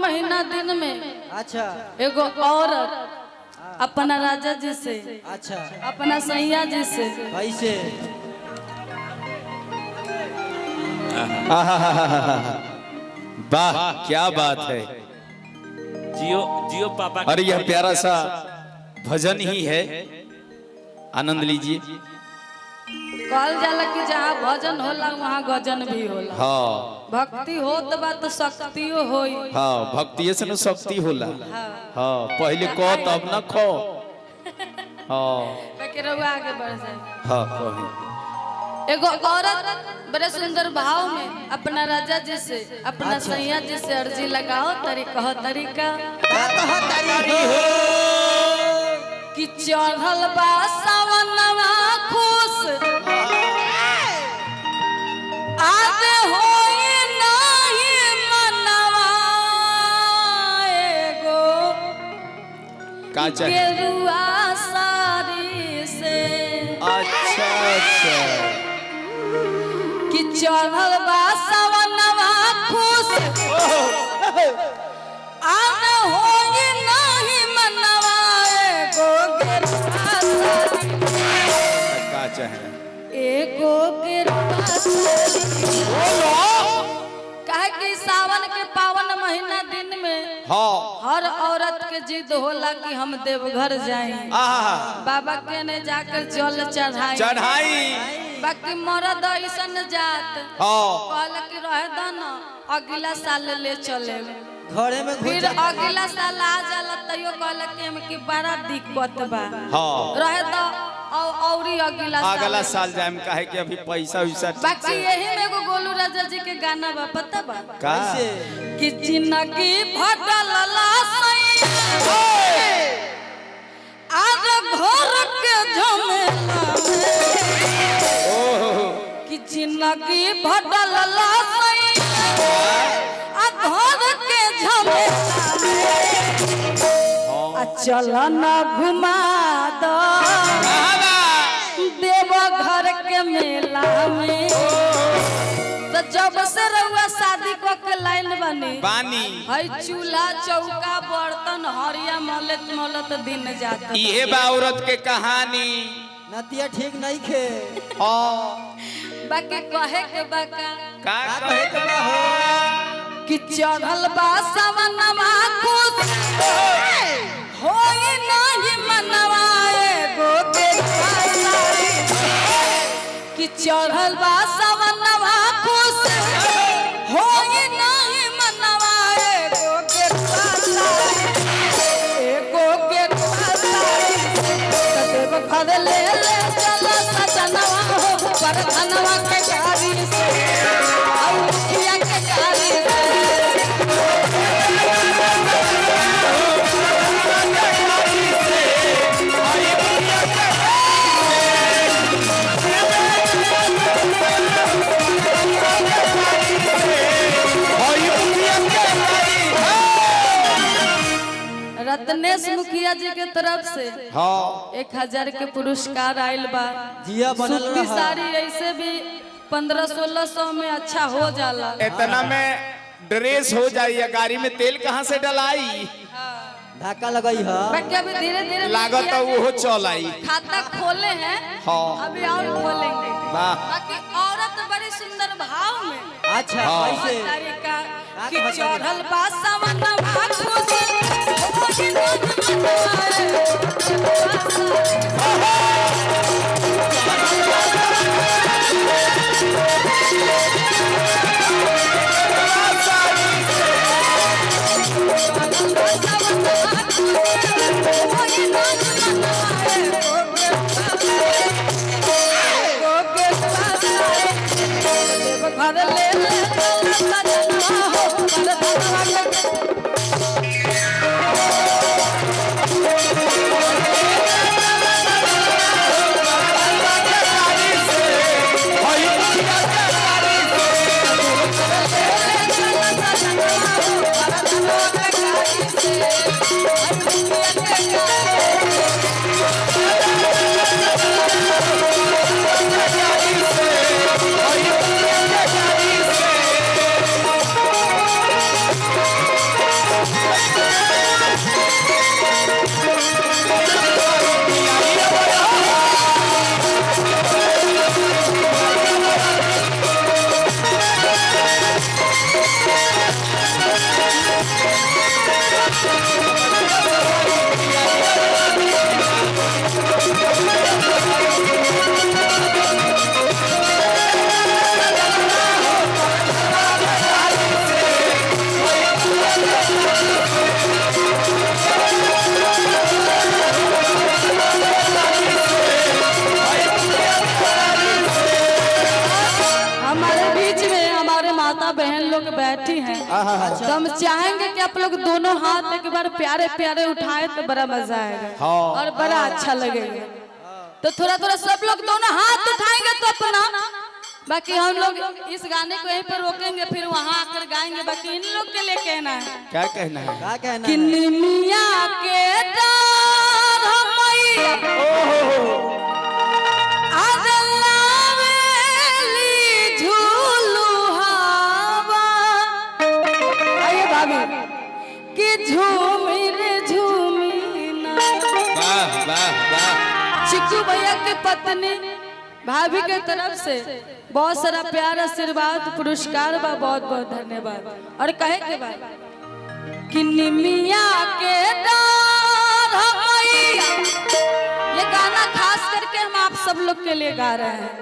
महीना दिन में अच्छा एगो औरत अपना राजा जी से अच्छा अपना सैया जी से कैसे वाह क्या बात है। जियो जियो पापा। और यह प्यारा सा भजन ही है, आनंद लीजिए। कहल जाला कि जहाँ भजन होला वहाँ गजन भी होला। हाँ भक्ति होत बा तो शक्तियो होई। हाँ भक्ति से न शक्ति होला। हाँ पहले कहो तब न खो। हाँ बाकी रउआ आगे बढ़ जाए। हाँ कही। एगो औरत बड़े सुंदर भाव में अपना राजा जी से अपना सैया जी से अर्जी लगाओ तरीका तरीका कि चढ़ल बा सावनवा खुश आगे होई नहीं मनवा एगो का चाहिए? गेरुआ साड़ी से अच्छा अच्छा कि चढ़ल बा सावनवा खुश आगे होई नहीं मनवा एगो गेरुआ साड़ी का चाहे? एगो गेरुआ साड़ी काहे कि सावन के पावन महीना दिन में हाँ हर औरत के जिद होला कि हम देवघर जाएं बाबा के ने जाकर जल चढ़ाई चढ़ाई। बाकी मरद ऐसन जात हाँ कहल कि रह दना अगला साल ले चले घरे में फिर अगला साल आ जाला तैयो कहल कि हम की बड़ा दिक्कत बा हाँ रहे तो औरी अगला साल जाए में काहे कि अभी पैसा वैसा बाकी यही में एगो गोलू राजा जी के गाना बा पता बा कैसे कि जिंदगी भटल लासैया आज घर के झमेला में कि जिंदगी भटल लासैया आज घर के झमेला में चल न घुमा दो देवघर के मेला में तो जब से रउआ शादी को के लाइन बनी पानी हई चूल्हा चौका बर्तन हरिया मलत मलत दिन जाता ये बा औरत के कहानी। नतिया ठीक नहीं खे बाकी कहे के बाका का कहे के बा हो कि चढ़ल बा सावनवा खुश होई नहीं मनवा एगो गेरुआ साड़ी कि चढ़ल बा सावनवा खुश होई नहीं मनवा एगो गेरुआ साड़ी एगो गेरुआ साड़ी देव घर ले ले चल सजनवा हो पर धनवा के गाड़ी से और मुखिया के गाड़ी से रत्नेश मुखिया जी के तरफ से हाँ 1000 के पुरस्कार आयल बा। जिया बनल सूती रहा। साड़ी ऐसे भी 1500-1600 में अच्छा हो जाला। इतना में ड्रेस हो जाइए। गाड़ी में तेल कहाँ से डलाई? धक्का लगाई है बाकी अभी धीरे धीरे लागत तो वो चल आई। खाता खोले हैं हाँ। अभी और खोलेंगे। वाह बाकी औरत बड़ी सुंदर भाव में अच्छा हाँ। कैसे तरीका कि चढ़ल बा सावनवा खुश होई नहीं घर ले ले सजना हो पर धनवा के तो हम चाहेंगे कि आप लोग दोनों हाथ एक बार प्यारे प्यारे उठाए तो बड़ा मजा आएगा हाँ। और बड़ा अच्छा लगेगा। तो थोड़ा थोड़ा सब लोग दोनों हाथ उठाएंगे तो अपना, बाकी हम लोग इस गाने को यहीं पर रोकेंगे, फिर वहां आकर गाएंगे। बाकी इन लोग के लिए कहना है, क्या कहना है? क्या कहना कि है? निमिया के डार हमैया आदलावेली झूलू हवा। आइए भाभी कि झूमी रे झूमी ना। वाह वाह वाह। चिक्कू भैया की पत्नी भाभी के तरफ से बहुत सारा प्यार, आशीर्वाद, पुरस्कार बा, बहुत बहुत धन्यवाद। और कहे के बाद कि निमिया के डार हमैया, ये गाना खास करके हम आप सब लोग के लिए गा रहे हैं।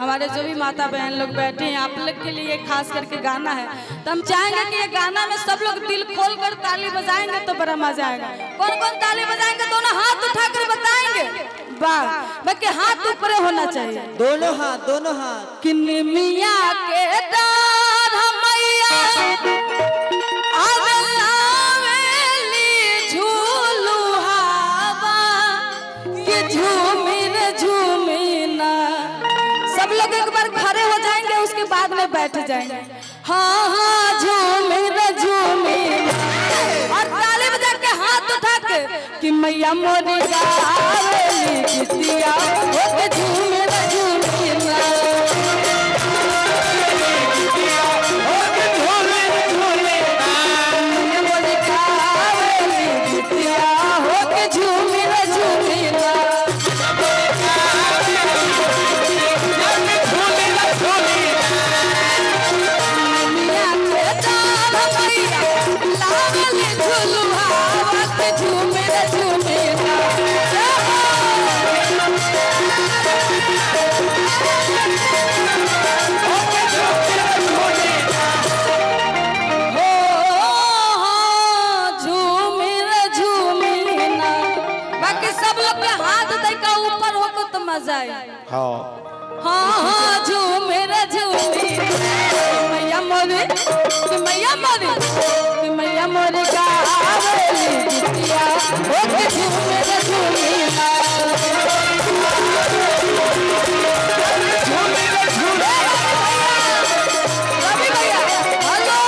हमारे जो भी माता बहन लोग बैठे हैं आप लोग के लिए खास करके गाना है। तो हम चाहेंगे कि ये गाना में सब लोग दिल खोल कर ताली बजाएंगे तो बड़ा मजा आएगा। कौन कौन ताली बजाएंगे दोनों हाथ उठाकर बताएंगे। वाह, बाकी हाथ ऊपर होना चाहिए, दोनों हाथ, दोनों हाथ। कि निमिया के डार हमैया आदलावेली झूलू हवा, कि झूमी रे झूमी ना। सब लोग एक बार खड़े हो जाएंगे, उसके बाद में बैठ जाएंगे। हाँ हाँ झूमी रे झूमी ना। और ताली बजा के हाथ उठा के कि मैया मोरी गावेली गीतिया ओके झूमी रे झूमी ना। मैया मोरी गावेली गीतिया ओके झूमी रे झूमी ना। निमिया के डार हमैया लावेली झूलू हवा, के झूमी रे झूमी ना। हो झूमी रे झूमी ना। बाकी सब लोग के हाथ देके ऊपर होको तो मजा आए। हाँ हाँ झूमी रे झूमी मैया मोरी, कि मैया मोरी, कि मैया मोरी गावेली गीतिया ओके झूमी रे झूमी ना। झूमी रे झूमी। रवि भैया हेलो,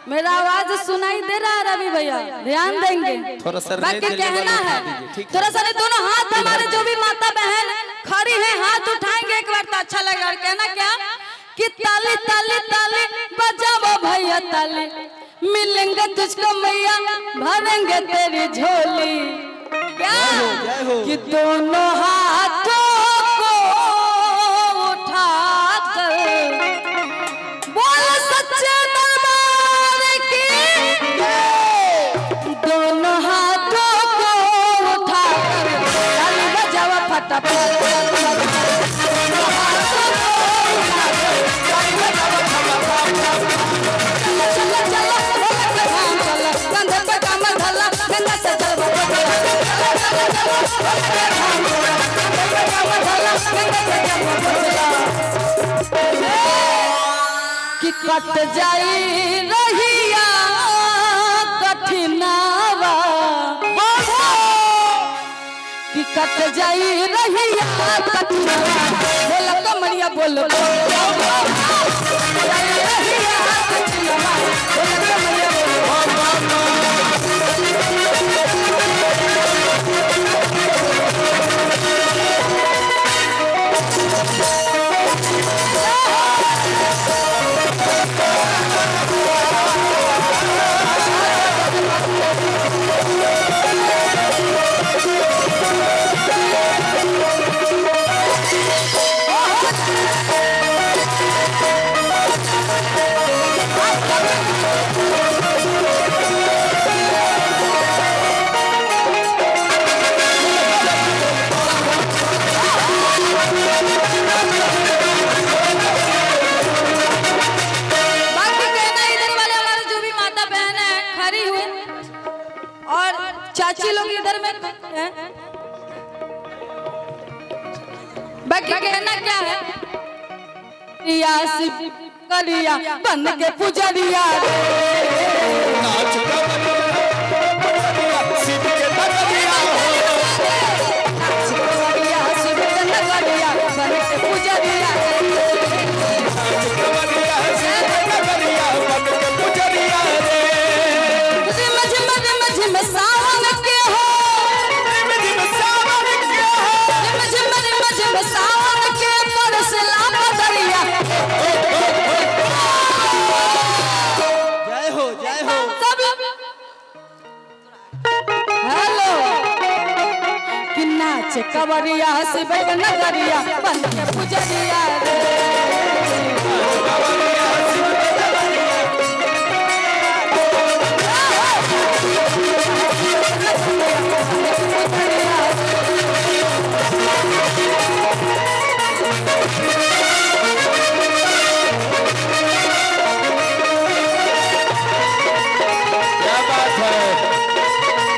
मेरा आवाज सुनाई दे रहा है रवि भैया? ध्यान देंगे। थोड़ा सा बाकी रेड कहना लेवल है, उठा दीजिए, ठीक है? थोड़ा सा दोनों हाथ हमारे जो भी माता बहन खड़ी हैं हाथ उठाएंगे एक बार तो अच्छा लगेगा। और कहना क्या कि ताली ताली ताली बजाओ भैया ताली, मिलेंगे तुझको मैया भरेंगे तेरी झोली। क्या जय हो। कि दोनों हाथों को उठाकर बोल सच्चे दरबार की जय। दोनों हाथों को उठाकर ताली बजाओ फटाफट। दोनों हाथों को उठाकर ताली बजाओ फटाफट। चलो चलो चलो चलो चलो कंधे पे कमर धला गंगा से चल चलो चलो चलो चलो कंधे पे कमर धला गंगा से चल कि कट जाई रहिया कठिनावा, कि कट जाई रहिया कठिनावा। बोल कमरिया बोल रहिया कठिनावा, बोल कमरिया बोल। चाची लोग इधर में हैं। बाकी कहना क्या है, करिया बन के पुजरिया रे नाच कवरिया शिव के नगरिया हो नाच करिया शिव के नगरिया बन के पुजरिया रे नाच कवरिया शिव के नगरिया बन के पुजरिया रे झिम झिम झिम झिम सावन के हो झिम झिम सावन के हो झिम झिम झिम झिम सावन के बरसला बदरिया जय हो जय हो सब हेलो कि नाच कवरिया शिव के नगरिया बन के पुजरिया रे क्या बात है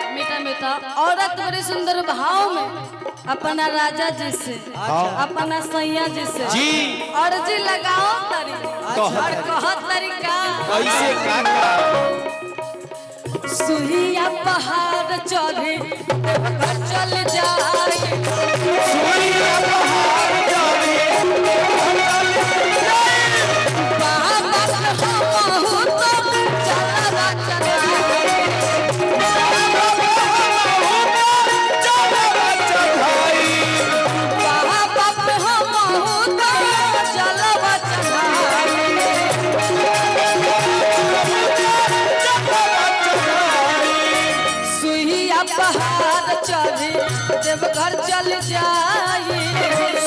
औरत बड़ी सुंदर भाव में अपना राजा जी से अपना सैया जी से जी और जी लगाओ तरी और कहत तरीका कैसे काका सुहिया पहाड़ चढ़े देवघर चल जाए सुइया पहाड़ चढ़े बाबा हमहु तो चला चढ़ाए बाबा हमहु तो चलवा चढ़ाए सुहिया पहाड़ चढ़े देवघर चल जाए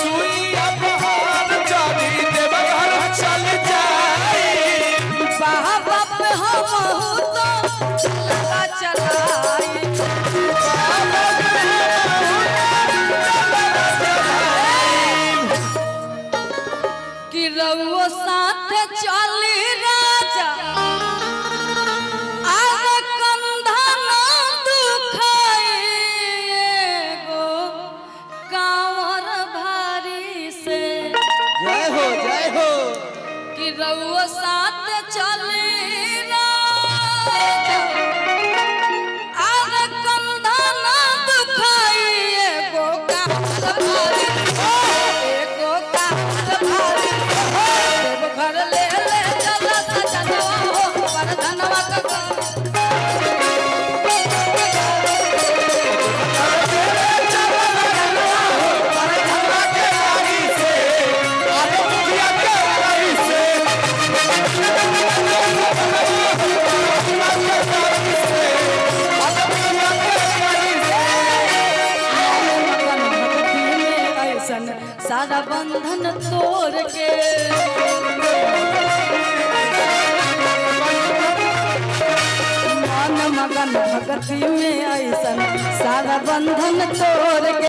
सुइया पहाड़ चढ़े देवघर चल जाए बाबा हमहु तो चलवा चढ़ाए कि रउओ साथ चली राजा आगे कंधा ना दुखाए गो कांवर भारी से जय हो कि रउओ साथ चली राजा आगे कंधा ना दुखाए गो कांवर भारी एगो कांवर भारी देवघर ले ले चला सजनवा हो वरधनवा का सारा बंधन तोड़ के मन मगन भगती में ऐसन सारा बंधन तोड़ के